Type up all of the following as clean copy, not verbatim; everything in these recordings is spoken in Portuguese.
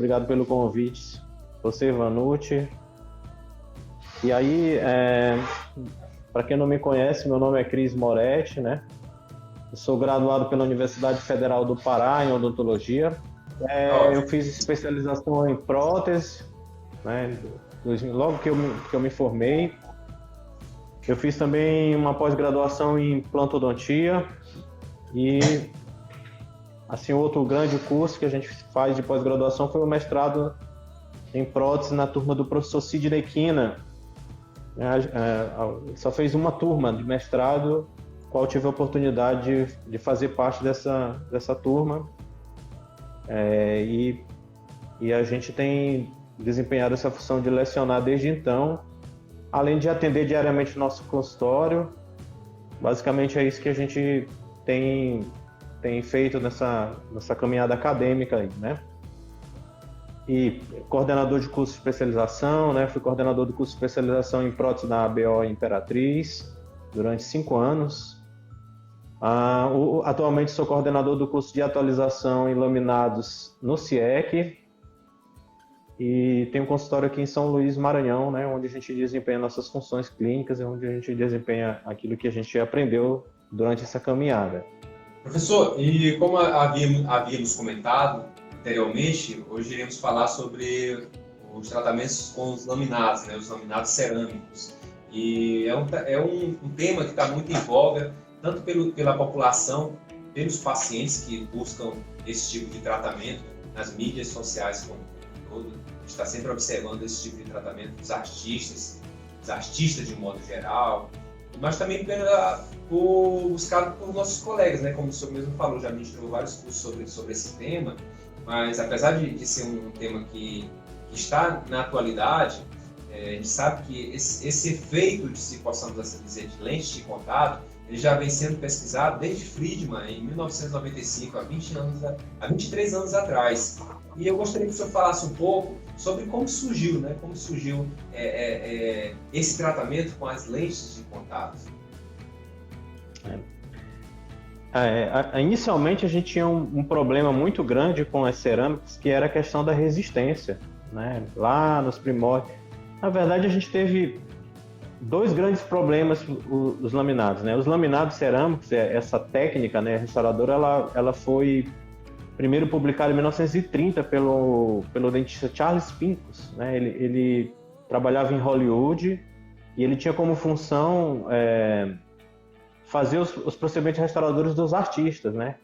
obrigado pelo convite. Você, Vanucci. E aí, para quem não me conhece, meu nome é Cris Moretti, né? Eu sou graduado pela Universidade Federal do Pará em odontologia. Eu fiz especialização em prótese, né? Logo que eu me formei. Eu fiz também uma pós-graduação em implantodontia e, assim, outro grande curso que a gente faz de pós-graduação foi o mestrado em prótese na turma do professor Sidney Quina. Só fez uma turma de mestrado, qual tive a oportunidade de fazer parte dessa turma. E a gente tem desempenhado essa função de lecionar desde então, além de atender diariamente o nosso consultório. Basicamente é isso que a gente tem feito nessa caminhada acadêmica aí, né? E coordenador de curso de especialização, né? Fui coordenador do curso de especialização em prótese da ABO Imperatriz durante 5 anos. Atualmente sou coordenador do curso de atualização em laminados no CIEC e tenho um consultório aqui em São Luís, Maranhão, né? Onde a gente desempenha nossas funções clínicas e onde a gente desempenha aquilo que a gente aprendeu durante essa caminhada. Professor, e como havíamos comentado anteriormente, hoje iremos falar sobre os tratamentos com os laminados, né, os laminados cerâmicos. E é um tema que está muito em voga, tanto pela população, pelos pacientes que buscam esse tipo de tratamento nas mídias sociais como todo. A gente está sempre observando esse tipo de tratamento dos artistas de um modo geral, mas também buscado por nossos colegas, né? Como o senhor mesmo falou, já ministrou vários cursos sobre esse tema, mas apesar de ser um tema que está na atualidade, a gente sabe que esse efeito de, se possamos assim dizer, de lentes de contato, ele já vem sendo pesquisado desde Friedman, em 1995, há 23 anos atrás. E eu gostaria que o senhor falasse um pouco sobre como surgiu, né? Como surgiu esse tratamento com as lentes de contato. Inicialmente a gente tinha um problema muito grande com as cerâmicas, que era a questão da resistência, né? Lá nos primórdios. Na verdade, a gente teve 2 grandes problemas, os laminados, né? Os laminados cerâmicos, essa técnica, né, restauradora, ela foi primeiro publicada em 1930 pelo dentista Charles Pincus, né? Ele trabalhava em Hollywood e ele tinha como função fazer os procedimentos restauradores dos artistas, né?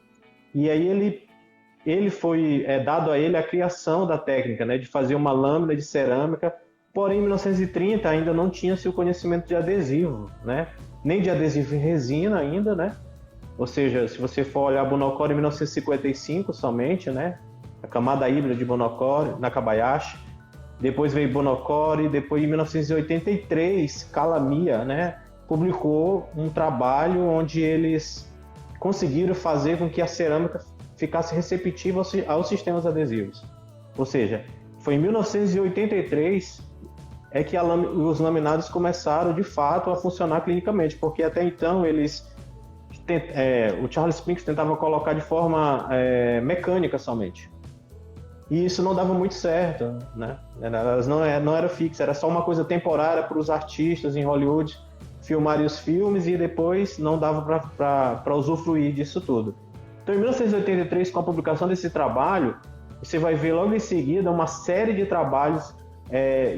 E aí ele foi dado a ele a criação da técnica, né, de fazer uma lâmina de cerâmica. Porém, em 1930 ainda não tinha-se o conhecimento de adesivo, né? Nem de adesivo em resina ainda, né? Ou seja, se você for olhar Bunocore em 1955 somente, né? A camada híbrida de Bunocore, Nakabayashi. Depois veio Bunocore, depois em 1983, Calamiya, né, publicou um trabalho onde eles conseguiram fazer com que a cerâmica ficasse receptiva aos sistemas adesivos. Ou seja, foi em 1983 que os laminados começaram de fato a funcionar clinicamente, porque até então o Charles Pincus tentava colocar de forma mecânica somente. E isso não dava muito certo, né? Não era fixo, era só uma coisa temporária para os artistas em Hollywood filmarem os filmes e depois não dava para usufruir disso tudo. Então, em 1983, com a publicação desse trabalho, você vai ver logo em seguida uma série de trabalhos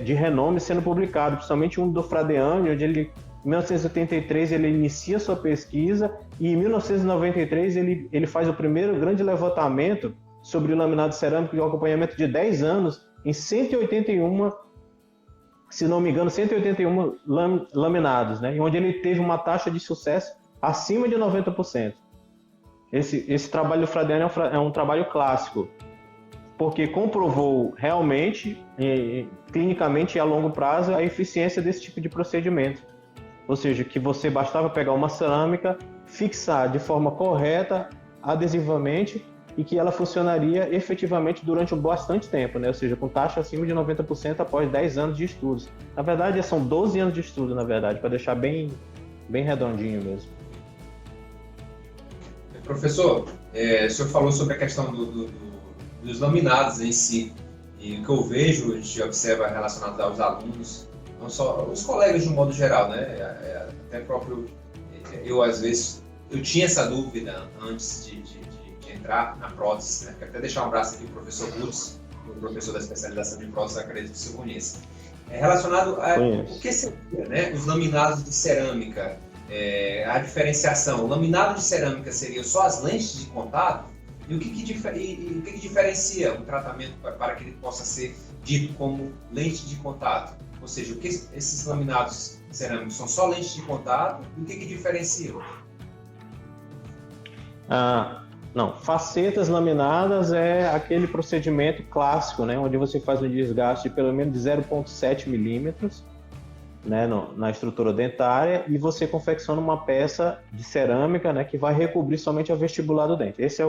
de renome sendo publicados, principalmente um do Fradiani, onde em 1983 ele inicia sua pesquisa e em 1993 ele faz o primeiro grande levantamento sobre o laminado cerâmico de um acompanhamento de 10 anos em 181, se não me engano, 181 laminados, né? Onde ele teve uma taxa de sucesso acima de 90%. Esse trabalho do Fradiani é um trabalho clássico, porque comprovou realmente, clinicamente e a longo prazo, a eficiência desse tipo de procedimento. Ou seja, que você bastava pegar uma cerâmica, fixar de forma correta, adesivamente, e que ela funcionaria efetivamente durante bastante tempo, né? Ou seja, com taxa acima de 90% após 10 anos de estudos. Na verdade, são 12 anos de estudo, na verdade, para deixar bem redondinho mesmo. Professor, o senhor falou sobre a questão dos laminados em si. E o que eu vejo, a gente observa relacionado aos alunos, não só os colegas de um modo geral, né? Até próprio, eu às vezes, eu tinha essa dúvida antes de entrar na prótese, né? Quero até deixar um abraço aqui para o professor Lutz, o professor da especialização de prótese, acredito que você conheça. Relacionado a o que seria, né? Os laminados de cerâmica, a diferenciação. O laminado de cerâmica seria só as lentes de contato? E o que diferencia um tratamento para que ele possa ser dito como lente de contato? Ou seja, o que esses laminados cerâmicos são só lentes de contato e o que diferencia? Não, facetas laminadas é aquele procedimento clássico, né, onde você faz um desgaste de pelo menos de 0,7 milímetros, né, na estrutura dentária, e você confecciona uma peça de cerâmica, né, que vai recobrir somente a vestibular do dente. Esse é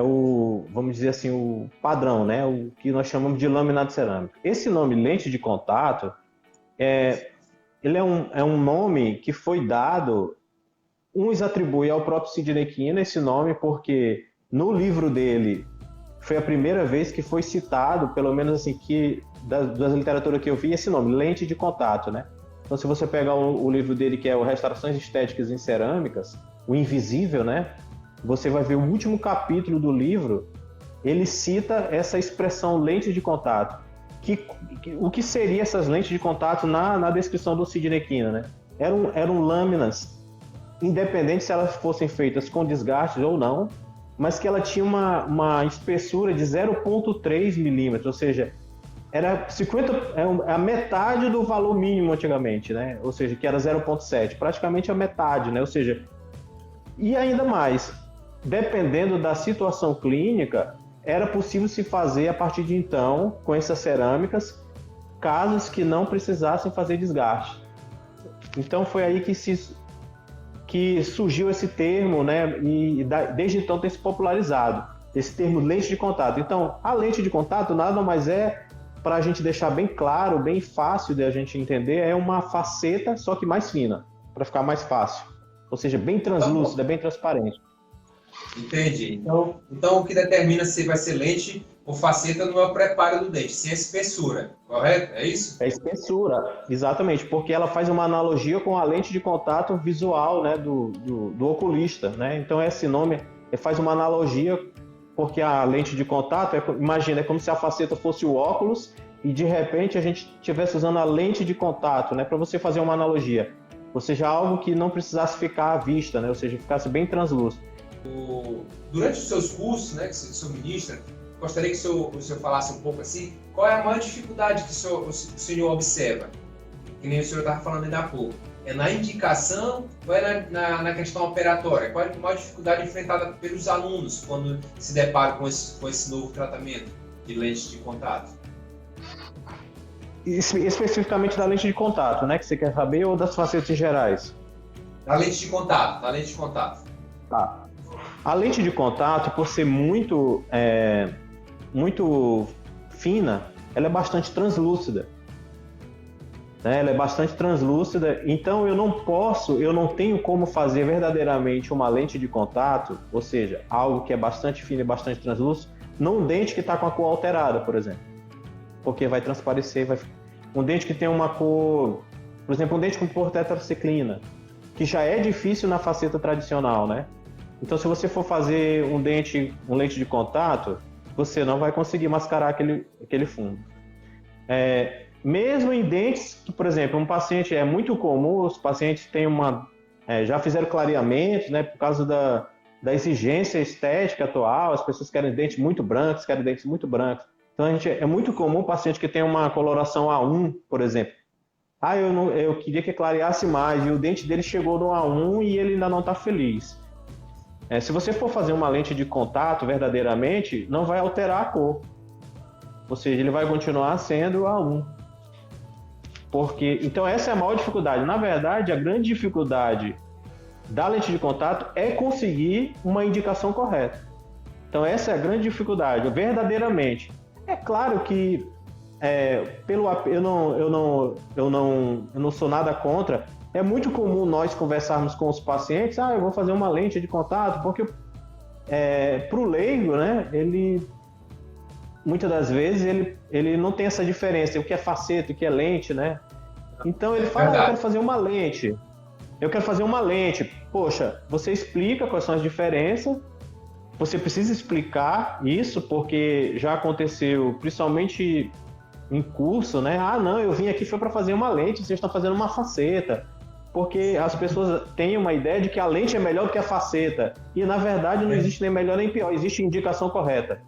o, vamos dizer assim, o padrão, né? O que nós chamamos de laminado cerâmico. Esse nome lente de contato, ele é um nome que foi dado, uns atribuem ao próprio Sidney Kina esse nome, porque no livro dele foi a primeira vez que foi citado, pelo menos assim, que da literatura que eu vi, esse nome, lente de contato, né? Então, se você pegar o livro dele, que é o Restaurações Estéticas em Cerâmicas, o Invisível, né? Você vai ver o último capítulo do livro, ele cita essa expressão lente de contato. O que seria essas lentes de contato na descrição do Sidney Kina, né? Eram lâminas, independente se elas fossem feitas com desgastes ou não, mas que ela tinha uma espessura de 0,3 milímetros, ou seja, era a metade do valor mínimo antigamente, né? Ou seja, que era 0,7, praticamente a metade, né? Ou seja, e ainda mais, dependendo da situação clínica, era possível se fazer a partir de então, com essas cerâmicas, casos que não precisassem fazer desgaste. Então foi aí que surgiu esse termo, né? E desde então tem se popularizado esse termo lente de contato. Então, a lente de contato nada mais é, para a gente deixar bem claro, bem fácil de a gente entender, é uma faceta, só que mais fina, para ficar mais fácil. Ou seja, bem translúcida, bem transparente. Entendi. Então o que determina se vai ser lente ou faceta não é o preparo do dente, sim a espessura, correto? É isso? É a espessura, exatamente, porque ela faz uma analogia com a lente de contato visual, né, do oculista, né? Então esse nome faz uma analogia, porque a lente de contato, imagina, é como se a faceta fosse o óculos e de repente a gente estivesse usando a lente de contato, né, para você fazer uma analogia. Ou seja, algo que não precisasse ficar à vista, né? Ou seja, ficasse bem translúcido. Durante os seus cursos, né, que o senhor ministra, gostaria que o senhor falasse um pouco assim, qual é a maior dificuldade que o senhor observa? Que nem o senhor estava falando ainda há pouco. É na indicação ou é na questão operatória? Qual é a maior dificuldade enfrentada pelos alunos quando se deparam com esse novo tratamento de lente de contato? Especificamente da lente de contato, né, que você quer saber, ou das facetas gerais? Da lente de contato, Tá. A lente de contato, por ser muito fina, ela é bastante translúcida. Né? Ela é bastante translúcida, então eu não tenho como fazer verdadeiramente uma lente de contato, ou seja, algo que é bastante fino e bastante translúcido, num dente que está com a cor alterada, por exemplo. Porque vai transparecer, um dente que tem uma cor, por exemplo, um dente com cor tetraciclina, que já é difícil na faceta tradicional, né? Então, se você for fazer um lente de contato, você não vai conseguir mascarar aquele fundo. Mesmo em dentes que, por exemplo, um paciente, é muito comum, os pacientes têm já fizeram clareamento, né, por causa da exigência estética atual, as pessoas querem dentes muito brancos, querem dentes muito brancos. Então, é muito comum o paciente que tem uma coloração A1, por exemplo. Eu queria que clareasse mais, e o dente dele chegou no A1 e ele ainda não está feliz. Se você for fazer uma lente de contato verdadeiramente, não vai alterar a cor. Ou seja, ele vai continuar sendo A1. Então essa é a maior dificuldade. Na verdade, a grande dificuldade da lente de contato é conseguir uma indicação correta. Então essa é a grande dificuldade, verdadeiramente. É claro que eu não sou nada contra. É muito comum nós conversarmos com os pacientes, eu vou fazer uma lente de contato, porque para o leigo, né, ele muitas das vezes ele não tem essa diferença, o que é faceta, o que é lente, né? Então ele fala, eu quero fazer uma lente. Eu quero fazer uma lente. Poxa, você explica quais são as diferenças. Você precisa explicar isso, porque já aconteceu, principalmente em curso, né? Ah, não, eu vim aqui foi para fazer uma lente, vocês estão fazendo uma faceta. Porque as pessoas têm uma ideia de que a lente é melhor do que a faceta. E, na verdade, não existe nem melhor nem pior, existe indicação correta.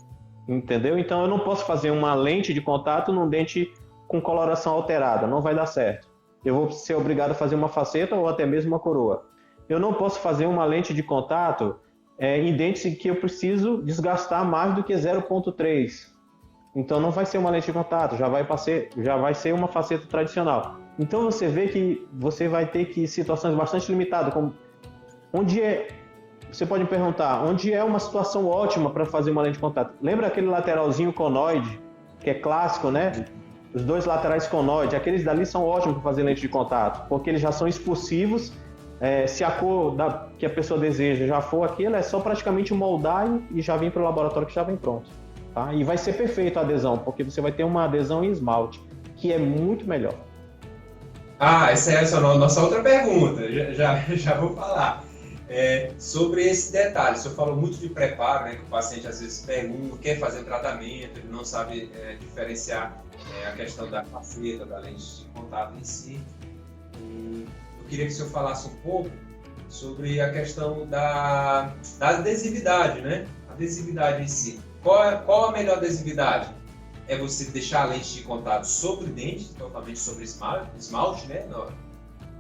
Entendeu? Então, eu não posso fazer uma lente de contato num dente com coloração alterada, não vai dar certo. Eu vou ser obrigado a fazer uma faceta ou até mesmo uma coroa. Eu não posso fazer uma lente de contato em dentes em que eu preciso desgastar mais do que 0,3. Então, não vai ser uma lente de contato, já vai ser uma faceta tradicional. Então você vê que você vai ter que situações bastante limitadas, como você pode me perguntar, onde é uma situação ótima para fazer uma lente de contato? Lembra aquele lateralzinho conoide, que é clássico, né? Os dois laterais conoide, aqueles dali são ótimos para fazer lente de contato, porque eles já são expulsivos. Se a cor que a pessoa deseja já for aquilo, é só praticamente moldar e já vem para o laboratório que já vem pronto. Tá? E vai ser perfeito a adesão, porque você vai ter uma adesão em esmalte, que é muito melhor. Essa é a nossa outra pergunta, já vou falar. Sobre esse detalhe, o senhor falou muito de preparo, né, que o paciente às vezes pergunta, quer fazer o tratamento, ele não sabe diferenciar a questão da faceta, da lente de contato em si. E eu queria que o senhor falasse um pouco sobre a questão da adesividade, né? A adesividade em si. Qual a melhor adesividade? É você deixar a lente de contato sobre o dente, totalmente sobre esmalte, né?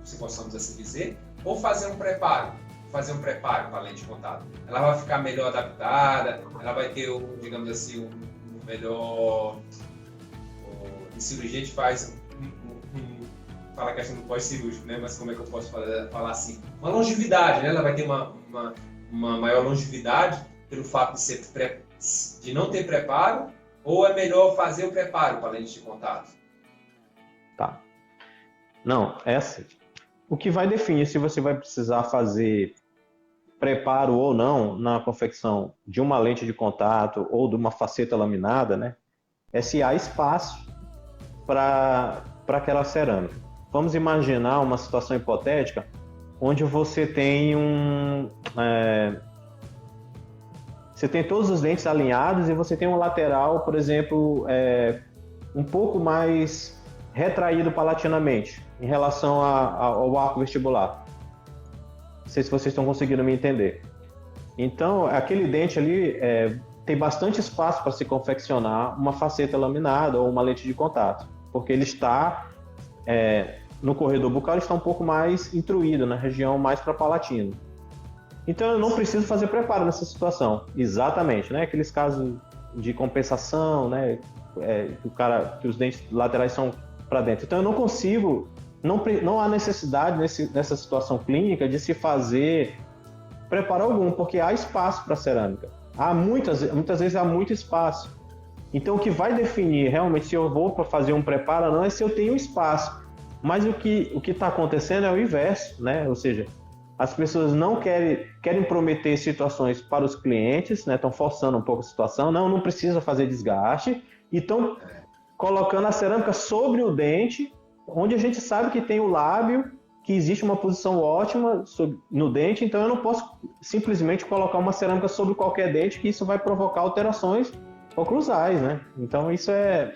Se possamos assim dizer, ou fazer um preparo para a lente de contato. Ela vai ficar melhor adaptada, ela vai ter, digamos assim, um melhor... Em cirurgia a gente faz fala a questão do pós-cirúrgico, né? Mas como é que eu posso falar assim? Uma longevidade, né? Ela vai ter uma maior longevidade pelo fato de não ter preparo, ou é melhor fazer o preparo para a lente de contato? Tá. Não, assim. O que vai definir se você vai precisar fazer preparo ou não na confecção de uma lente de contato ou de uma faceta laminada, né? É se há espaço para aquela cerâmica. Vamos imaginar uma situação hipotética onde você tem você tem todos os dentes alinhados e você tem um lateral, por exemplo, um pouco mais retraído palatinamente em relação ao arco vestibular. Não sei se vocês estão conseguindo me entender. Então, aquele dente ali tem bastante espaço para se confeccionar uma faceta laminada ou uma lente de contato, porque ele está no corredor bucal, ele está um pouco mais intruído, na região mais para palatino. Então eu não preciso fazer preparo nessa situação. Exatamente, né? Aqueles casos de compensação, né? Que os dentes laterais são para dentro. Então eu não consigo, não há necessidade nessa situação clínica de se fazer preparo algum, porque há espaço para cerâmica. Muitas vezes há muito espaço. Então o que vai definir realmente se eu vou para fazer um preparo ou não é se eu tenho espaço. Mas o que está acontecendo é o inverso, né? Ou seja, as pessoas não querem prometer situações para os clientes, né? Estão forçando um pouco a situação, não precisa fazer desgaste, e estão colocando a cerâmica sobre o dente, onde a gente sabe que tem o lábio, que existe uma posição ótima no dente, então eu não posso simplesmente colocar uma cerâmica sobre qualquer dente, que isso vai provocar alterações oclusais, né? Então isso é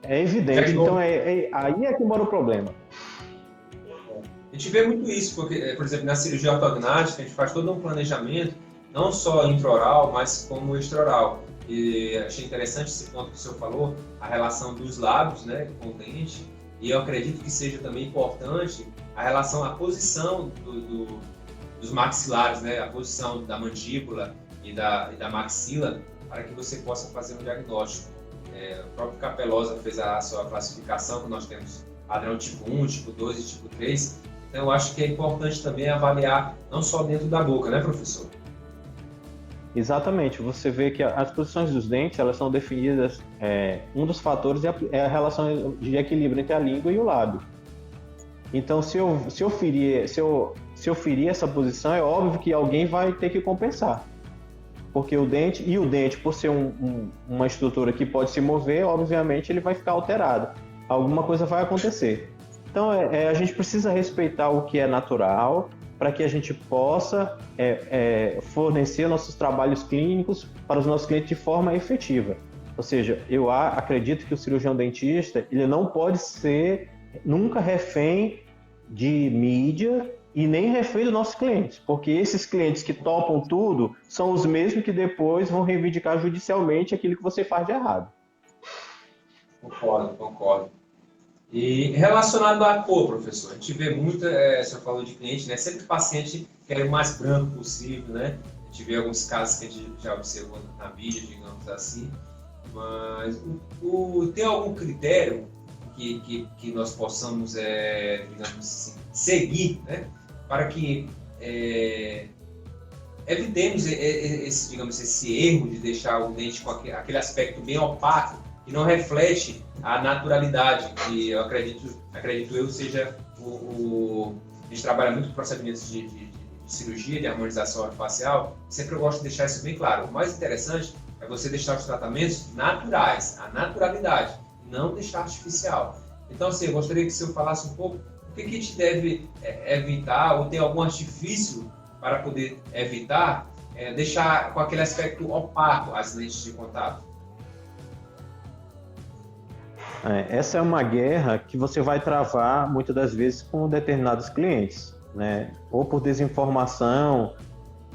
evidente, então aí é que mora o problema. A gente vê muito isso, porque, por exemplo, na cirurgia ortognática, a gente faz todo um planejamento, não só intraoral, mas como extraoral. E achei interessante esse ponto que o senhor falou, a relação dos lábios, né, com o dente, e eu acredito que seja também importante a relação, a posição dos maxilares, né, a posição da mandíbula e da maxila, para que você possa fazer um diagnóstico. O próprio Capelosa fez a sua classificação, que nós temos padrão tipo 1, tipo 2 e tipo 3. Então, eu acho que é importante também avaliar, não só dentro da boca, né, professor? Exatamente. Você vê que as posições dos dentes, elas são definidas, um dos fatores é a relação de equilíbrio entre a língua e o lábio. Então, se eu ferir essa posição, é óbvio que alguém vai ter que compensar. porque o dente, por ser uma estrutura que pode se mover, obviamente ele vai ficar alterado. Alguma coisa vai acontecer. Então, a gente precisa respeitar o que é natural para que a gente possa fornecer nossos trabalhos clínicos para os nossos clientes de forma efetiva. Ou seja, eu acredito que o cirurgião dentista ele não pode ser nunca refém de mídia e nem refém dos nossos clientes, porque esses clientes que topam tudo são os mesmos que depois vão reivindicar judicialmente aquilo que você faz de errado. Concordo. E relacionado à cor, professor, a gente vê muito, o senhor falou de cliente, né? Sempre o paciente quer o mais branco possível, né? A gente vê alguns casos que a gente já observou na mídia, digamos assim, mas tem algum critério que nós possamos, digamos assim, seguir, né? Para que evitemos esse erro de deixar o dente com aquele aspecto bem opaco e não reflete a naturalidade, que eu acredito eu seja a gente trabalha muito com procedimentos de cirurgia, de harmonização facial, sempre eu gosto de deixar isso bem claro. O mais interessante é você deixar os tratamentos naturais, a naturalidade, não deixar artificial. Então, assim, eu gostaria que o senhor falasse um pouco o que a gente deve evitar, ou tem algum artifício para poder evitar, deixar com aquele aspecto opaco as lentes de contato. Essa é uma guerra que você vai travar muitas das vezes com determinados clientes, né? Ou por desinformação,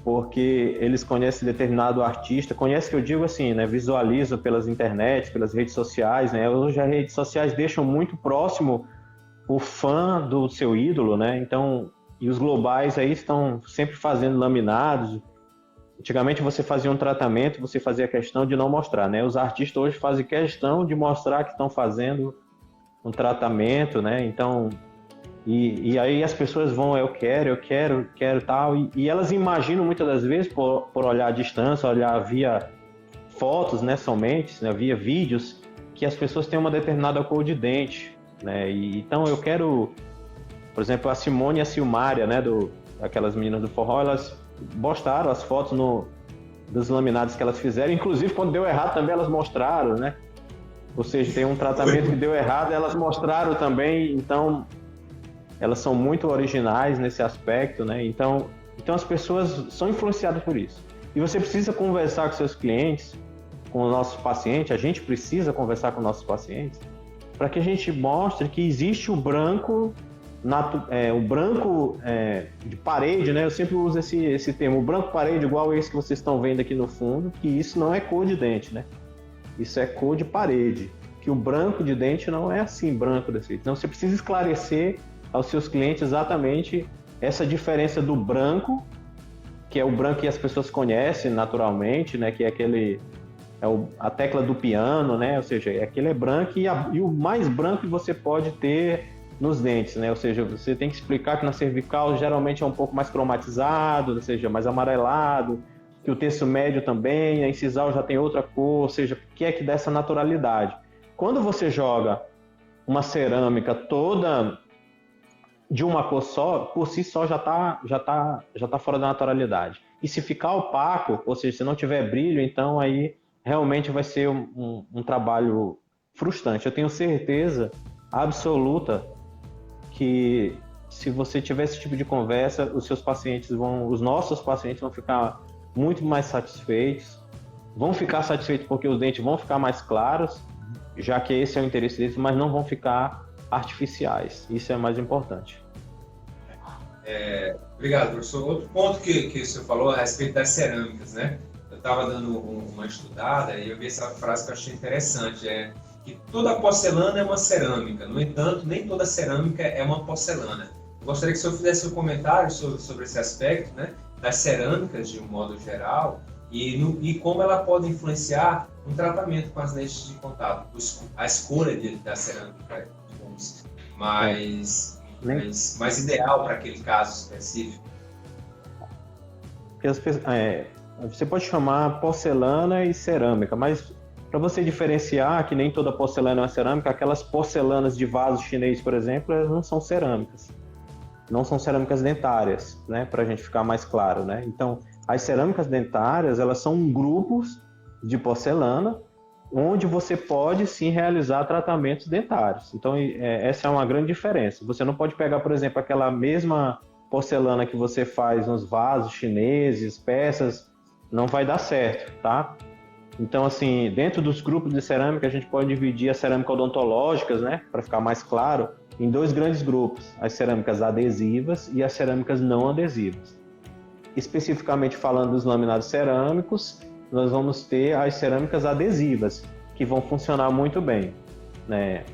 porque eles conhecem determinado artista, conhecem que eu digo assim, né? Visualizam pelas internet, pelas redes sociais, né? Hoje as redes sociais deixam muito próximo o fã do seu ídolo, né? Então, e os globais aí estão sempre fazendo laminados. Antigamente você fazia um tratamento, você fazia questão de não mostrar, né? Os artistas hoje fazem questão de mostrar que estão fazendo um tratamento, né? Então, e aí as pessoas vão, eu quero tal, e elas imaginam muitas das vezes, por olhar à distância, olhar via fotos, né, somente, né, via vídeos, que as pessoas têm uma determinada cor de dente, né? Então eu quero, por exemplo, a Simone e a Silmária, né, aquelas meninas do forró, elas postaram as fotos dos laminados que elas fizeram, inclusive quando deu errado também elas mostraram, né? Ou seja, tem um tratamento que deu errado, elas mostraram também, então elas são muito originais nesse aspecto, né? Então as pessoas são influenciadas por isso. E você precisa conversar com seus clientes, com os nossos pacientes, a gente precisa conversar com nossos pacientes, para que a gente mostre que existe o branco de parede, né? Eu sempre uso esse termo, o branco parede igual esse que vocês estão vendo aqui no fundo, que isso não é cor de dente, né? Isso é cor de parede, que o branco de dente não é assim, branco desse jeito. Então você precisa esclarecer aos seus clientes exatamente essa diferença do branco, que é o branco que as pessoas conhecem naturalmente, né? Que é a tecla do piano, né? Ou seja, aquele é branco e o mais branco que você pode ter nos dentes, né? Ou seja, você tem que explicar que na cervical geralmente é um pouco mais cromatizado, ou seja, mais amarelado, que o terço médio também, a incisal já tem outra cor, ou seja, o que é que dá essa naturalidade? Quando você joga uma cerâmica toda de uma cor só, por si só já tá fora da naturalidade. E se ficar opaco, ou seja, se não tiver brilho, então aí realmente vai ser um trabalho frustrante. Eu tenho certeza absoluta que se você tiver esse tipo de conversa, os nossos pacientes vão ficar muito mais satisfeitos, vão ficar satisfeitos porque os dentes vão ficar mais claros, já que esse é o interesse deles, mas não vão ficar artificiais. Isso é mais importante. Obrigado, professor. Outro ponto que o senhor falou a respeito das cerâmicas, né? Eu estava dando uma estudada e eu vi essa frase que eu achei interessante, que toda porcelana é uma cerâmica. No entanto, nem toda cerâmica é uma porcelana. Eu gostaria que o senhor fizesse um comentário sobre esse aspecto, né, das cerâmicas de um modo geral e como ela pode influenciar no tratamento com as lentes de contato, a escolha da cerâmica, digamos, mais ideal para aquele caso específico. Você pode chamar porcelana e cerâmica, mas para você diferenciar que nem toda porcelana é uma cerâmica, aquelas porcelanas de vaso chinês, por exemplo, elas não são cerâmicas. Não são cerâmicas dentárias, né? Para a gente ficar mais claro, né? Então, As cerâmicas dentárias, elas são grupos de porcelana onde você pode sim realizar tratamentos dentários. Então, essa é uma grande diferença. Você não pode pegar, por exemplo, aquela mesma porcelana que você faz nos vasos chineses, peças, não vai dar certo, tá? Então, assim, dentro dos grupos de cerâmica, a gente pode dividir as cerâmicas odontológicas, né, para ficar mais claro, em dois grandes grupos, as cerâmicas adesivas e as cerâmicas não adesivas. Especificamente falando dos laminados cerâmicos, nós vamos ter as cerâmicas adesivas, que vão funcionar muito bem, né?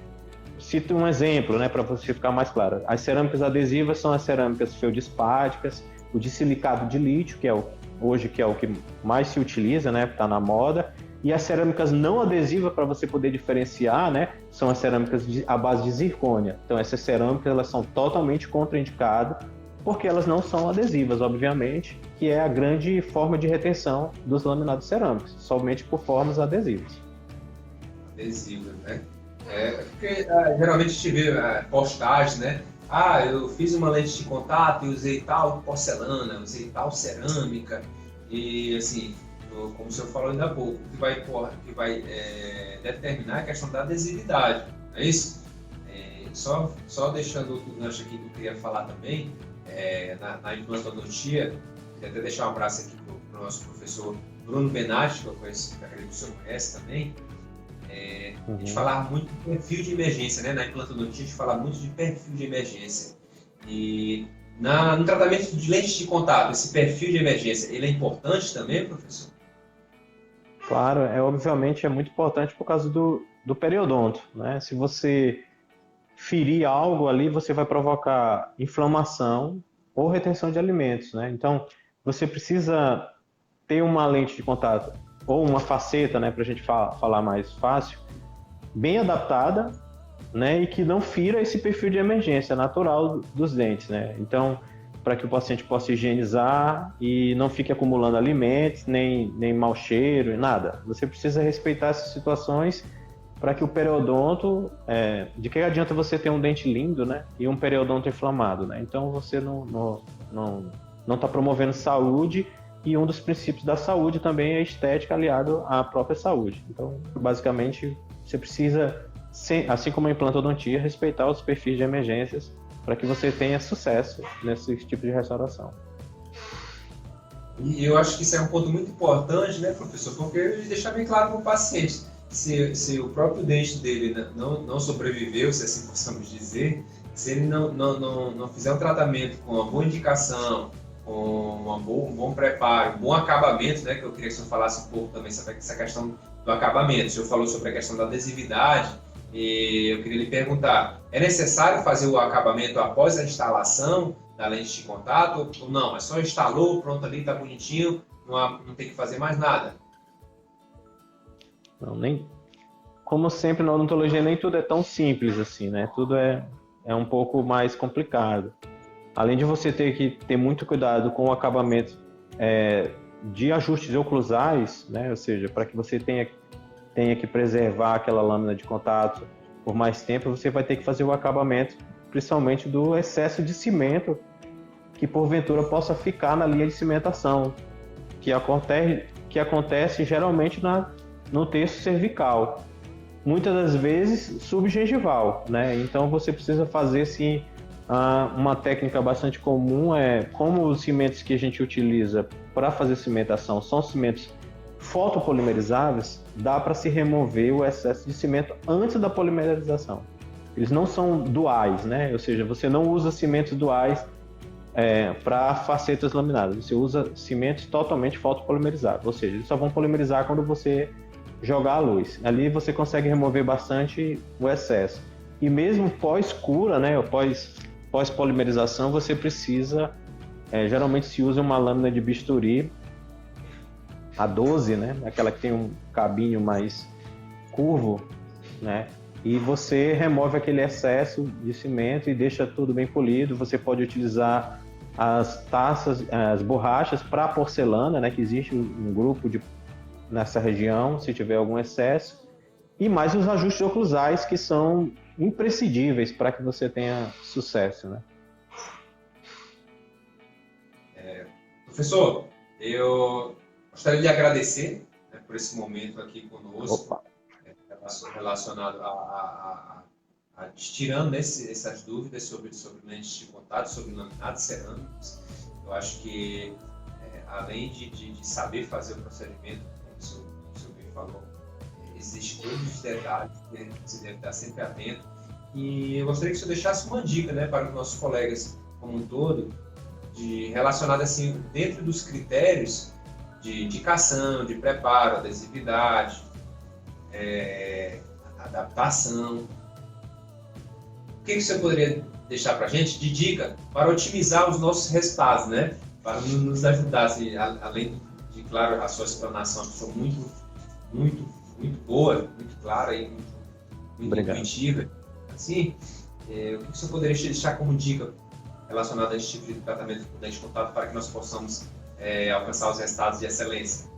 Cito um exemplo, né, para você ficar mais claro. As cerâmicas adesivas são as cerâmicas feldespáticas, o de silicado de lítio, que é hoje que é o que mais se utiliza, né, está na moda, e as cerâmicas não adesivas, para você poder diferenciar, né, são as cerâmicas à base de zircônia. Então essas cerâmicas elas são totalmente contraindicadas, porque elas não são adesivas, obviamente, que é a grande forma de retenção dos laminados cerâmicos, somente por formas adesivas. Adesiva, né? Porque geralmente a gente vê postagens, né? Eu fiz uma lente de contato e usei tal porcelana, usei tal cerâmica, e assim, como o senhor falou ainda há pouco, que vai determinar a questão da adesividade, não é isso? Só deixando outro gancho aqui que eu queria falar também, na implantodontia, queria até deixar um abraço aqui para o nosso professor Bruno Benatti, que eu conheço, que acredito que o senhor conhece também. A gente falava muito de perfil de emergência, né? Na implantodontia a gente fala muito de perfil de emergência. E no tratamento de lentes de contato, esse perfil de emergência, ele é importante também, professor? Claro, obviamente é muito importante por causa do periodonto, né? Se você ferir algo ali, você vai provocar inflamação ou retenção de alimentos, né? Então, você precisa ter uma lente de contato ou uma faceta, né, para a gente falar mais fácil, bem adaptada, né, e que não fira esse perfil de emergência natural dos dentes, né? Então, para que o paciente possa higienizar e não fique acumulando alimentos, nem mau cheiro, nada. Você precisa respeitar essas situações para que o periodonto... de que adianta você ter um dente lindo, né, e um periodonto inflamado, né? Então, você não está promovendo saúde, e um dos princípios da saúde também é a estética aliado à própria saúde. Então, basicamente, você precisa, assim como a implantodontia, respeitar os perfis de emergências para que você tenha sucesso nesse tipo de restauração. E eu acho que isso é um ponto muito importante, né, professor? Porque deixar bem claro para o paciente, se o próprio dente dele não sobreviveu, se assim possamos dizer, se ele não fizer um tratamento com uma boa indicação, com um bom preparo, um bom acabamento, né, que eu queria que o senhor falasse um pouco também sobre essa questão do acabamento. O senhor falou sobre a questão da adesividade, e eu queria lhe perguntar, é necessário fazer o acabamento após a instalação da lente de contato, ou não? É só instalou, pronto ali, está bonitinho, não tem que fazer mais nada? Não, como sempre na odontologia, nem tudo é tão simples assim, né? Tudo é um pouco mais complicado. Além de você ter que ter muito cuidado com o acabamento de ajustes oclusais, né? Ou seja, para que você tenha que preservar aquela lâmina de contato por mais tempo, você vai ter que fazer o acabamento, principalmente do excesso de cimento que porventura possa ficar na linha de cimentação, que acontece geralmente no terço cervical, muitas das vezes subgengival, né? Então você precisa fazer sim. Uma técnica bastante comum como os cimentos que a gente utiliza para fazer cimentação são cimentos fotopolimerizáveis, dá para se remover o excesso de cimento antes da polimerização. Eles não são duais, né? Ou seja, você não usa cimentos duais para facetas laminadas, você usa cimentos totalmente fotopolimerizáveis, ou seja, eles só vão polimerizar quando você jogar a luz. Ali você consegue remover bastante o excesso. E mesmo pós-cura, né, ou pós-polimerização, você precisa, geralmente se usa uma lâmina de bisturi, a 12, né, aquela que tem um cabinho mais curvo, né, e você remove aquele excesso de cimento e deixa tudo bem polido. Você pode utilizar as taças, as borrachas para porcelana, né, que existe um grupo nessa região, se tiver algum excesso, e mais os ajustes oclusais, que são imprescindíveis para que você tenha sucesso, né? Professor, Eu gostaria de agradecer, né, por esse momento aqui conosco, relacionado tirando, né, essas dúvidas sobre lentes de contato, sobre laminados cerâmicos. Eu acho que, além de saber fazer o procedimento, como o senhor bem falou, existem todos os detalhes que você deve estar sempre atento. E eu gostaria que o senhor deixasse uma dica, né, para os nossos colegas como um todo, relacionado assim, dentro dos critérios de indicação, de preparo, adesividade, adaptação. O que você poderia deixar para a gente de dica para otimizar os nossos resultados, né? Para nos ajudar, assim, além de, claro, a sua explanação, que foi muito boa, muito clara e muito intuitiva. Assim, o que você poderia deixar como dica relacionada a esse tipo de tratamento com lente de contato para que nós possamos alcançar os resultados de excelência?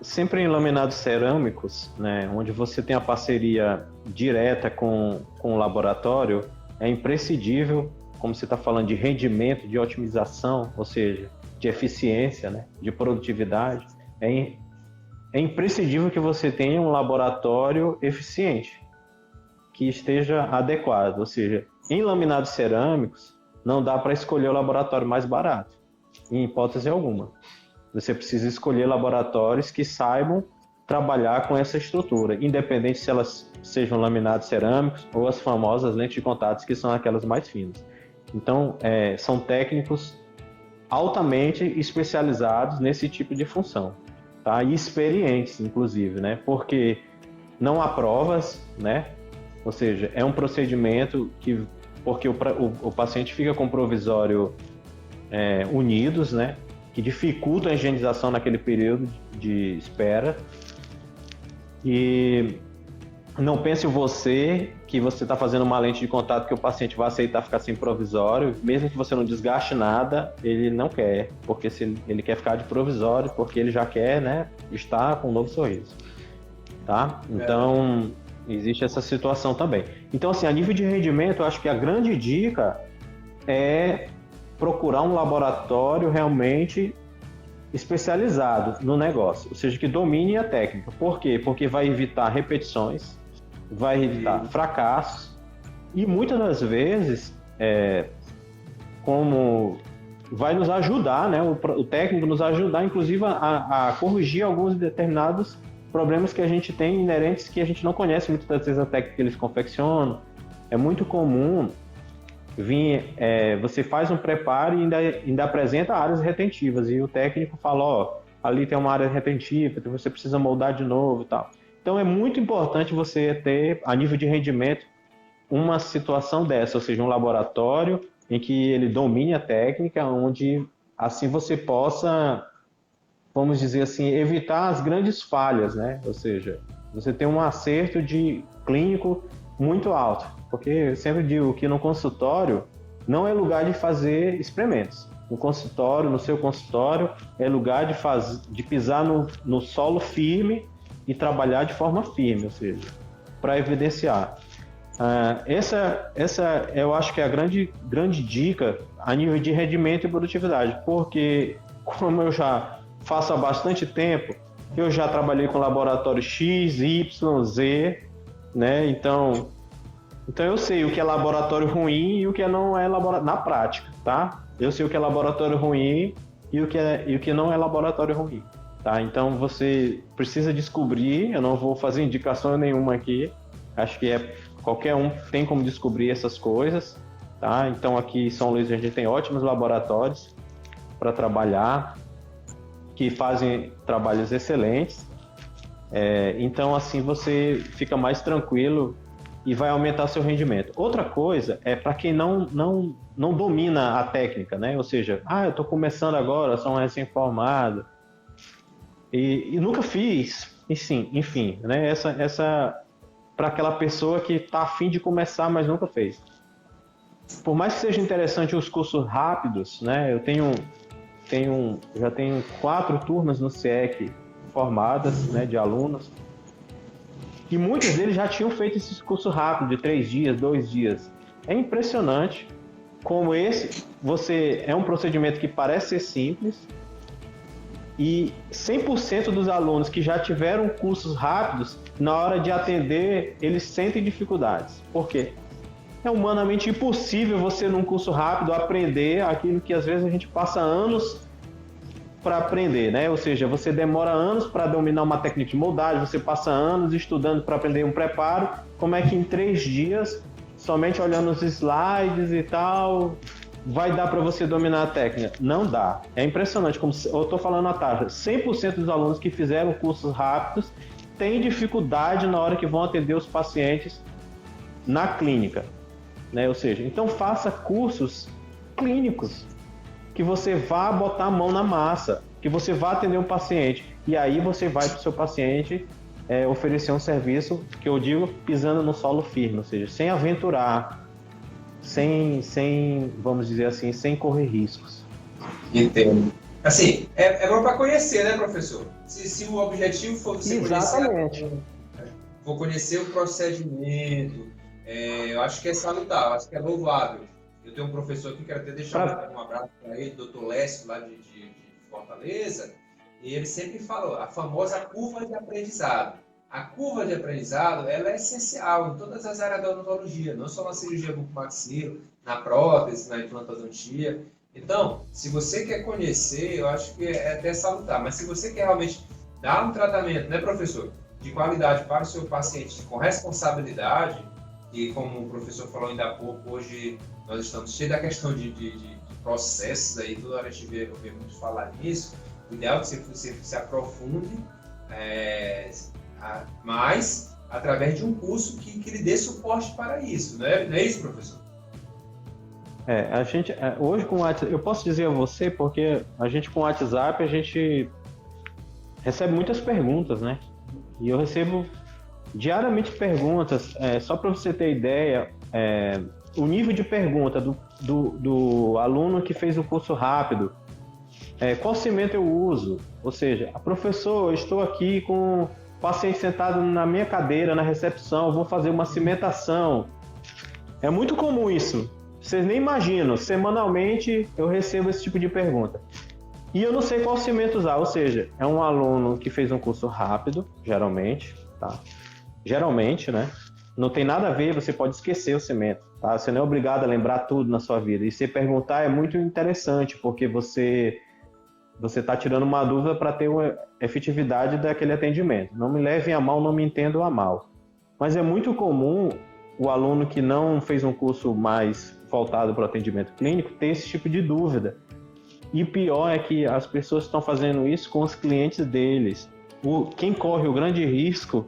Sempre em laminados cerâmicos, né, onde você tem a parceria direta com o laboratório, é imprescindível, como você está falando de rendimento, de otimização, ou seja, de eficiência, né, de produtividade, é imprescindível que você tenha um laboratório eficiente, que esteja adequado. Ou seja, em laminados cerâmicos, não dá para escolher o laboratório mais barato, em hipótese alguma. Você precisa escolher laboratórios que saibam trabalhar com essa estrutura, independente se elas sejam laminados cerâmicos ou as famosas lentes de contato, que são aquelas mais finas. Então, são técnicos altamente especializados nesse tipo de função, tá? E experientes, inclusive, né? Porque não há provas, né? Ou seja, é um procedimento porque o paciente fica com o provisório unidos, né? Que dificulta a higienização naquele período de espera. E não pense que você está fazendo uma lente de contato que o paciente vai aceitar ficar sem provisório, mesmo que você não desgaste nada, ele não quer, porque ele quer ficar de provisório, porque ele já quer, né, estar com um novo sorriso, tá? Então, existe essa situação também. Então, assim, a nível de rendimento, eu acho que a grande dica é procurar um laboratório realmente especializado no negócio, ou seja, que domine a técnica. Por quê? Porque vai evitar repetições, vai evitar fracassos e muitas das vezes, como vai nos ajudar, né, o técnico nos ajudar, inclusive, a corrigir alguns determinados problemas que a gente tem inerentes que a gente não conhece muitas das vezes a técnica que eles confeccionam. É muito comum você faz um preparo e ainda apresenta áreas retentivas e o técnico fala, ali tem uma área retentiva, então você precisa moldar de novo e tal. Então é muito importante você ter, a nível de rendimento, uma situação dessa, ou seja, um laboratório em que ele domine a técnica, onde assim você possa, vamos dizer assim, evitar as grandes falhas, né? Ou seja, você tem um acerto de clínico muito alto. Porque eu sempre digo que no consultório não é lugar de fazer experimentos. No seu consultório, é lugar de pisar no solo firme e trabalhar de forma firme, ou seja, para evidenciar. Essa eu acho que é a grande dica a nível de rendimento e produtividade, porque como eu já faço há bastante tempo, eu já trabalhei com laboratório X, Y, Z, né? Então eu sei o que é laboratório ruim e o que não é laboratório na prática, tá? Eu sei o que é laboratório ruim e o que não é laboratório ruim, tá? Então você precisa descobrir, eu não vou fazer indicação nenhuma aqui, acho que qualquer um tem como descobrir essas coisas, tá? Então aqui em São Luís a gente tem ótimos laboratórios para trabalhar, que fazem trabalhos excelentes, então assim você fica mais tranquilo e vai aumentar seu rendimento. Outra coisa é para quem não domina a técnica, né? Ou seja, eu estou começando agora, sou um recém-formado e nunca fiz, enfim, né? Essa para aquela pessoa que está a fim de começar, mas nunca fez. Por mais que seja interessante os cursos rápidos, né? Eu já tenho 4 turmas no CIEC formadas, né, de alunos. E muitos deles já tinham feito esse curso rápido, de 3 dias, 2 dias. É impressionante como esse, é um procedimento que parece ser simples e 100% dos alunos que já tiveram cursos rápidos, na hora de atender, eles sentem dificuldades. Por quê? É humanamente impossível você, num curso rápido, aprender aquilo que às vezes a gente passa anos para aprender, né? Ou seja, você demora anos para dominar uma técnica de moldagem, você passa anos estudando para aprender um preparo. Como é que em 3 dias, somente olhando os slides e tal, vai dar para você dominar a técnica? Não dá. É impressionante, como eu estou falando à tarde, 100% dos alunos que fizeram cursos rápidos têm dificuldade na hora que vão atender os pacientes na clínica, né? Ou seja, então faça cursos clínicos, que você vá botar a mão na massa, que você vá atender um paciente, e aí você vai para o seu paciente oferecer um serviço, que eu digo, pisando no solo firme, ou seja, sem aventurar, sem vamos dizer assim, sem correr riscos. Entendo. Assim, é bom para conhecer, né, professor? Se o objetivo for você conhecer o procedimento, eu acho que é salutar, acho que é louvável. Eu tenho um professor aqui, quero até deixar um abraço para ele, Dr. Lécio, lá de Fortaleza, e ele sempre falou a famosa curva de aprendizado. A curva de aprendizado, ela é essencial em todas as áreas da odontologia, não só na cirurgia bucomaxilo, na prótese, na implantodontia. Então, se você quer conhecer, eu acho que é até salutar, mas se você quer realmente dar um tratamento, né, professor, de qualidade para o seu paciente, com responsabilidade, e como o professor falou ainda há pouco, hoje nós estamos cheios da questão de processos, aí toda hora a gente vê muito falar nisso. O ideal é que você se aprofunde, mas através de um curso que lhe dê suporte para isso, não é isso, professor? A gente, hoje com o WhatsApp, eu posso dizer a você, porque a gente com o WhatsApp, a gente recebe muitas perguntas, né? E eu recebo diariamente perguntas, só para você ter ideia, o nível de pergunta do aluno que fez o curso rápido, qual cimento eu uso? Ou seja, professor, eu estou aqui com o paciente sentado na minha cadeira, na recepção, vou fazer uma cimentação. É muito comum isso, vocês nem imaginam, semanalmente eu recebo esse tipo de pergunta. E eu não sei qual cimento usar, ou seja, é um aluno que fez um curso rápido, geralmente, tá? Geralmente, né? Não tem nada a ver, você pode esquecer o cimento, tá? Você não é obrigado a lembrar tudo na sua vida. E se perguntar é muito interessante, porque você está tirando uma dúvida para ter uma efetividade daquele atendimento. Não me levem a mal, não me entendam a mal. Mas é muito comum o aluno que não fez um curso mais voltado para o atendimento clínico ter esse tipo de dúvida. E o pior é que as pessoas estão fazendo isso com os clientes deles. Quem corre o grande risco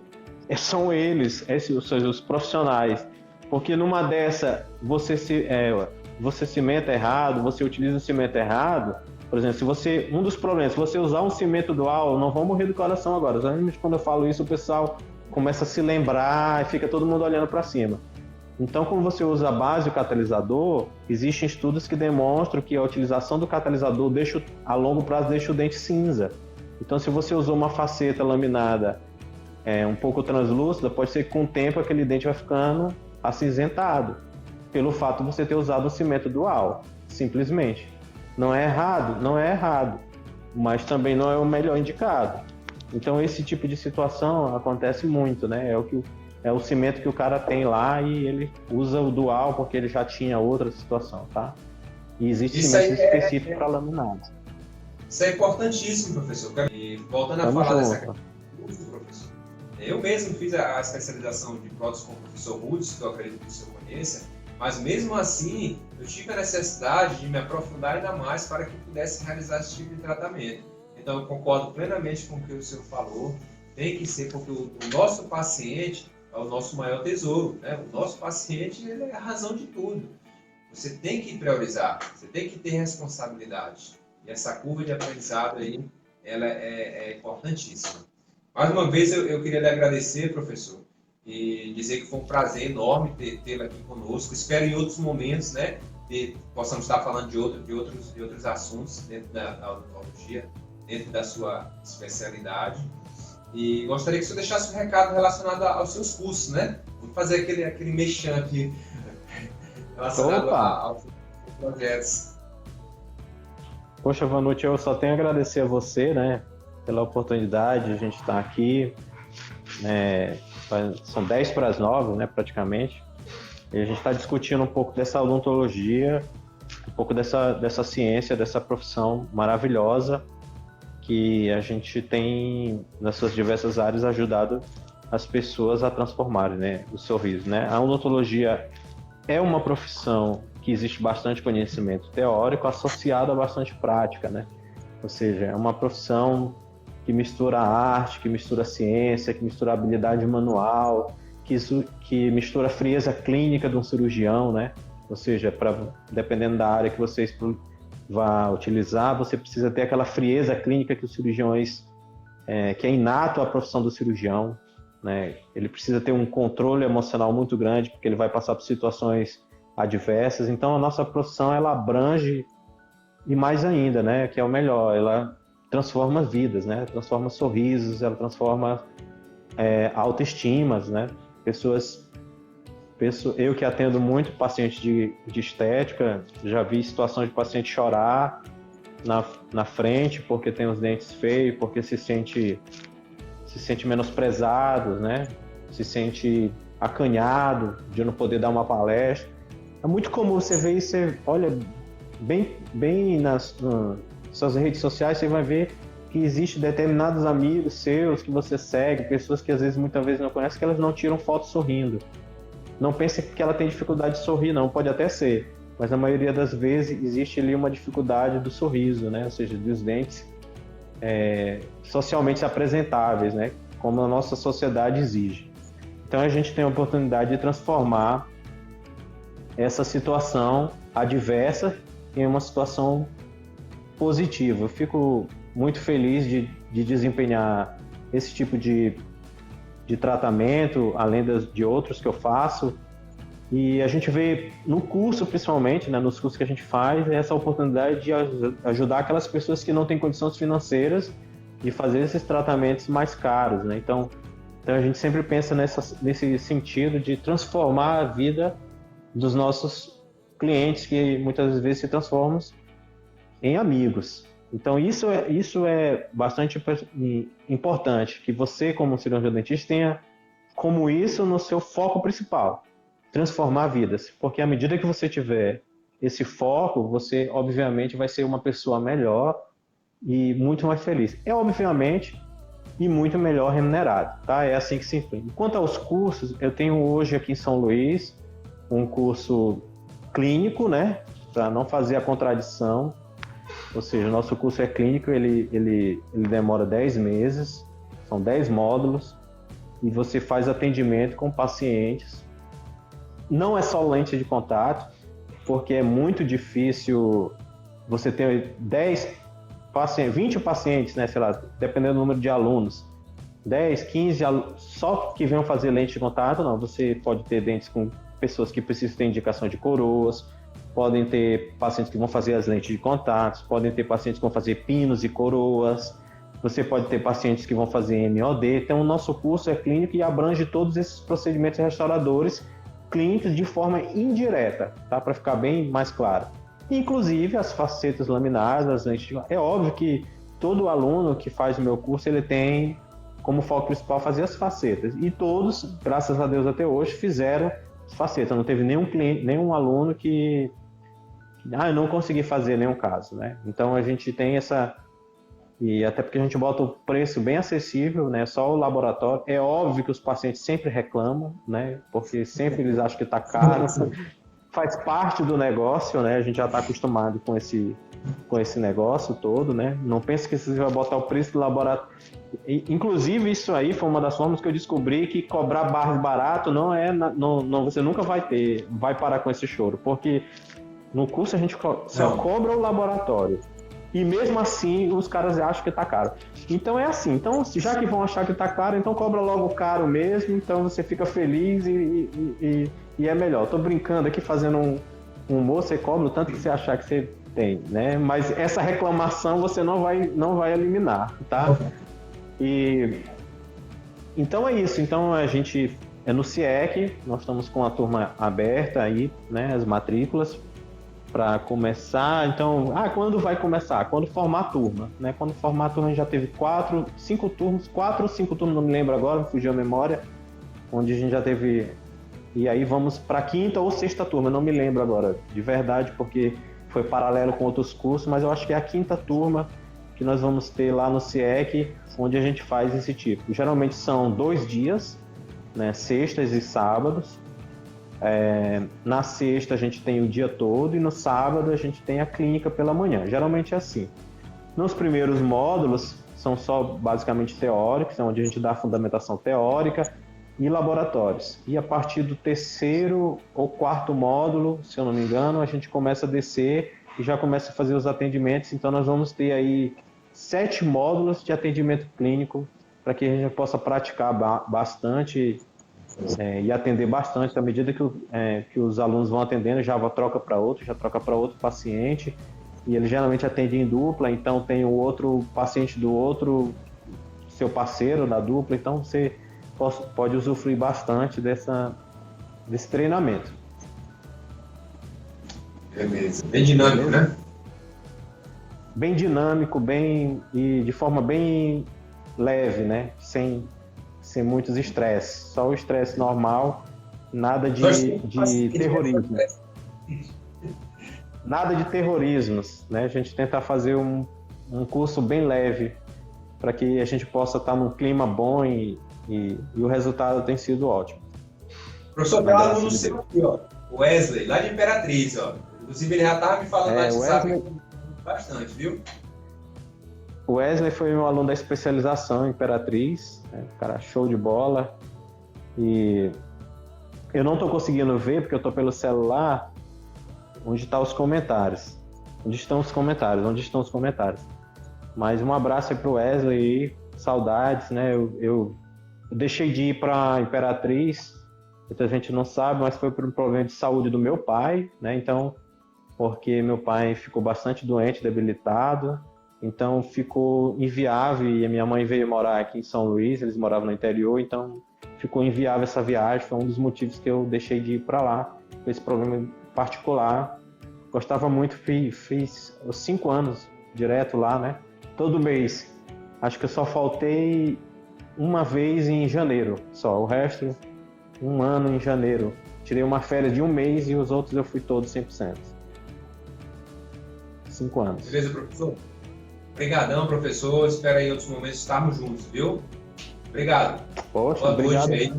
são eles, ou seja, os profissionais. Porque numa dessa, você cimenta errado, você utiliza o cimento errado. Por exemplo, um dos problemas, se você usar um cimento dual, não vão morrer do coração agora. Exatamente quando eu falo isso, o pessoal começa a se lembrar e fica todo mundo olhando para cima. Então, quando você usa a base e o catalisador, existem estudos que demonstram que a utilização do catalisador a longo prazo deixa o dente cinza. Então, se você usou uma faceta laminada um pouco translúcida, pode ser que com o tempo aquele dente vai ficando acinzentado, pelo fato de você ter usado um cimento dual, simplesmente. Não é errado, mas também não é o melhor indicado. Então esse tipo de situação acontece muito, né? É o cimento que o cara tem lá e ele usa o dual porque ele já tinha outra situação, tá? E existe cimento específico para laminados. Isso é importantíssimo, professor. E voltando a falar dessa questão do uso, professor, eu mesmo fiz a especialização de prótese com o professor Rudes, que eu acredito que o senhor conheça, mas mesmo assim eu tive a necessidade de me aprofundar ainda mais para que pudesse realizar esse tipo de tratamento. Então eu concordo plenamente com o que o senhor falou, tem que ser, porque o nosso paciente é o nosso maior tesouro, né? O nosso paciente, ele é a razão de tudo. Você tem que priorizar, você tem que ter responsabilidade. E essa curva de aprendizado aí, ela é importantíssima. Mais uma vez eu queria lhe agradecer, professor, e dizer que foi um prazer enorme tê-lo aqui conosco. Espero em outros momentos, né, possamos estar falando de outros assuntos dentro da odontologia, dentro da sua especialidade. E gostaria que o senhor deixasse um recado relacionado aos seus cursos, né? Vou fazer aquele mexão aqui relacionado ao projetos. Poxa, Vanucci, eu só tenho a agradecer a você, né, pela oportunidade de a gente estar aqui. São 10 para as 9, né, praticamente. E a gente está discutindo um pouco dessa odontologia, um pouco dessa ciência, dessa profissão maravilhosa que a gente tem, nas suas diversas áreas, ajudado as pessoas a transformarem, né, o sorriso, né? A odontologia é uma profissão que existe bastante conhecimento teórico associado a bastante prática, né? Ou seja, é uma profissão que mistura arte, que mistura ciência, que mistura habilidade manual, que mistura a frieza clínica de um cirurgião, né? Ou seja, dependendo da área que você vá utilizar, você precisa ter aquela frieza clínica que os cirurgiões, que é inato à profissão do cirurgião, né? Ele precisa ter um controle emocional muito grande, porque ele vai passar por situações adversas. Então, a nossa profissão, ela abrange, e mais ainda, né? Que é o melhor, ela transforma vidas, né? Transforma sorrisos, ela transforma autoestimas, né? Eu que atendo muito paciente de estética, já vi situações de paciente chorar na frente porque tem os dentes feios, porque se sente menosprezado, né? Se sente acanhado de não poder dar uma palestra. É muito comum você ver isso, você olha bem nas suas redes sociais, você vai ver que existe determinados amigos seus que você segue, pessoas que às vezes, muitas vezes não conhecem, que elas não tiram foto sorrindo. Não pense que ela tem dificuldade de sorrir, não, pode até ser, mas na maioria das vezes existe ali uma dificuldade do sorriso, né? Ou seja, dos dentes socialmente apresentáveis, né? Como a nossa sociedade exige. Então a gente tem a oportunidade de transformar essa situação adversa em uma situação positiva. Eu fico muito feliz de desempenhar esse tipo de tratamento, além de outros que eu faço. E a gente vê no curso, principalmente, né, nos cursos que a gente faz, essa oportunidade de ajudar aquelas pessoas que não têm condições financeiras de fazer esses tratamentos mais caros, né? Então a gente sempre pensa nesse sentido de transformar a vida dos nossos clientes, que muitas vezes se transformam em amigos. Então isso é bastante importante, que você, como cirurgião dentista, tenha como isso no seu foco principal, transformar vidas, porque à medida que você tiver esse foco, você obviamente vai ser uma pessoa melhor e muito mais feliz. Obviamente e muito melhor remunerado, tá? É assim que se entende. Quanto aos cursos, eu tenho hoje aqui em São Luís um curso clínico, né? Para não fazer a contradição. Ou seja, o nosso curso é clínico, ele demora 10 meses, são 10 módulos, e você faz atendimento com pacientes. Não é só lente de contato, porque é muito difícil você ter 20 pacientes, né, sei lá, dependendo do número de alunos, 10, 15 só que venham fazer lente de contato. Não, você pode ter dentes com pessoas que precisam ter indicação de coroas, podem ter pacientes que vão fazer as lentes de contato, podem ter pacientes que vão fazer pinos e coroas, você pode ter pacientes que vão fazer MOD. Então, o nosso curso é clínico e abrange todos esses procedimentos restauradores clínicos de forma indireta, tá? Para ficar bem mais claro. Inclusive, as facetas laminares, as lentes de... É óbvio que todo aluno que faz o meu curso, ele tem como foco principal fazer as facetas. E todos, graças a Deus até hoje, fizeram as facetas. Não teve nenhum aluno que eu não consegui fazer nenhum caso, né? Então a gente tem essa, e até porque a gente bota o preço bem acessível, né? Só o laboratório. É óbvio que os pacientes sempre reclamam, né? Porque sempre eles acham que está caro. Faz parte do negócio, né? A gente já está acostumado com esse negócio todo, né? Não pense que você vai botar o preço do laboratório. Inclusive, isso aí foi uma das formas que eu descobri que cobrar barras barato você nunca vai parar com esse choro, porque no curso a gente só cobra o laboratório. E mesmo assim, os caras acham que tá caro. Então é assim. Então, já que vão achar que tá caro, então cobra logo caro mesmo. Então você fica feliz e é melhor. Tô brincando aqui, fazendo um humor, você cobra o tanto que você achar que você tem, né? Mas essa reclamação você não vai eliminar, tá? E então é isso. Então a gente é no CIEC, nós estamos com a turma aberta aí, né? As matrículas. para começar. Então, quando vai começar? Quando formar a turma, né? Quando formar a turma, a gente já teve 5 turmas, 4 ou 5 turmas, não me lembro agora, me fugiu a memória, onde a gente já teve. E aí vamos para a 5ª ou 6ª turma, não me lembro agora, de verdade, porque foi paralelo com outros cursos, mas eu acho que é a 5ª turma que nós vamos ter lá no CIEC, onde a gente faz esse tipo. Geralmente são 2 dias, né? Sextas e sábados. Na sexta a gente tem o dia todo e no sábado a gente tem a clínica pela manhã. Geralmente é assim. Nos primeiros módulos são só basicamente teóricos, onde a gente dá a fundamentação teórica e laboratórios. E a partir do 3º ou 4º módulo, se eu não me engano, a gente começa a descer e já começa a fazer os atendimentos. Então nós vamos ter aí 7 módulos de atendimento clínico para que a gente possa praticar bastante e atender bastante. À medida que os alunos vão atendendo, já troca para outro paciente, e ele geralmente atende em dupla, então tem o outro paciente do outro, seu parceiro da dupla, então você pode usufruir bastante desse treinamento. Beleza. Bem dinâmico, né? Bem dinâmico, e de forma bem leve, né? Sem muitos estresses, só o estresse normal, nada de terrorismo. Nada de terrorismos, né? A gente tentar fazer um curso bem leve para que a gente possa estar num clima bom e o resultado tem sido ótimo. Professor, tem um aluno seu aqui, ó, Wesley, lá de Imperatriz, ó. Inclusive ele já estava me falando no WhatsApp bastante, viu? O Wesley foi meu aluno da especialização Imperatriz, né? Cara, show de bola. E eu não estou conseguindo ver, porque eu estou pelo celular, onde estão os comentários. Mas um abraço aí pro Wesley, saudades, né? Eu deixei de ir para Imperatriz, muita gente não sabe, mas foi por um problema de saúde do meu pai, né? Então, porque meu pai ficou bastante doente, debilitado, então ficou inviável, e a minha mãe veio morar aqui em São Luís, eles moravam no interior, então ficou inviável essa viagem, foi um dos motivos que eu deixei de ir para lá, com esse problema particular. Gostava muito, fiz os 5 anos direto lá, né? Todo mês. Acho que eu só faltei uma vez em janeiro, só. O resto, 1 ano em janeiro. Tirei uma férias de 1 mês e os outros eu fui todos 100%. 5 anos. Beleza, professor? Obrigadão, professor. Espero aí em outros momentos estarmos juntos, viu? Obrigado. Poxa, boa obrigado. Noite aí.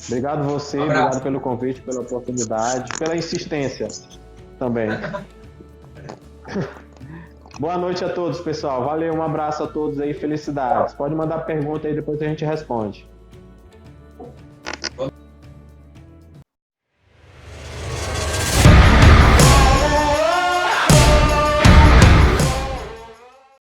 Obrigado você, obrigado pelo convite, pela oportunidade, pela insistência também. Boa noite a todos, pessoal. Valeu, um abraço a todos aí, felicidades. Pode mandar pergunta aí, depois a gente responde.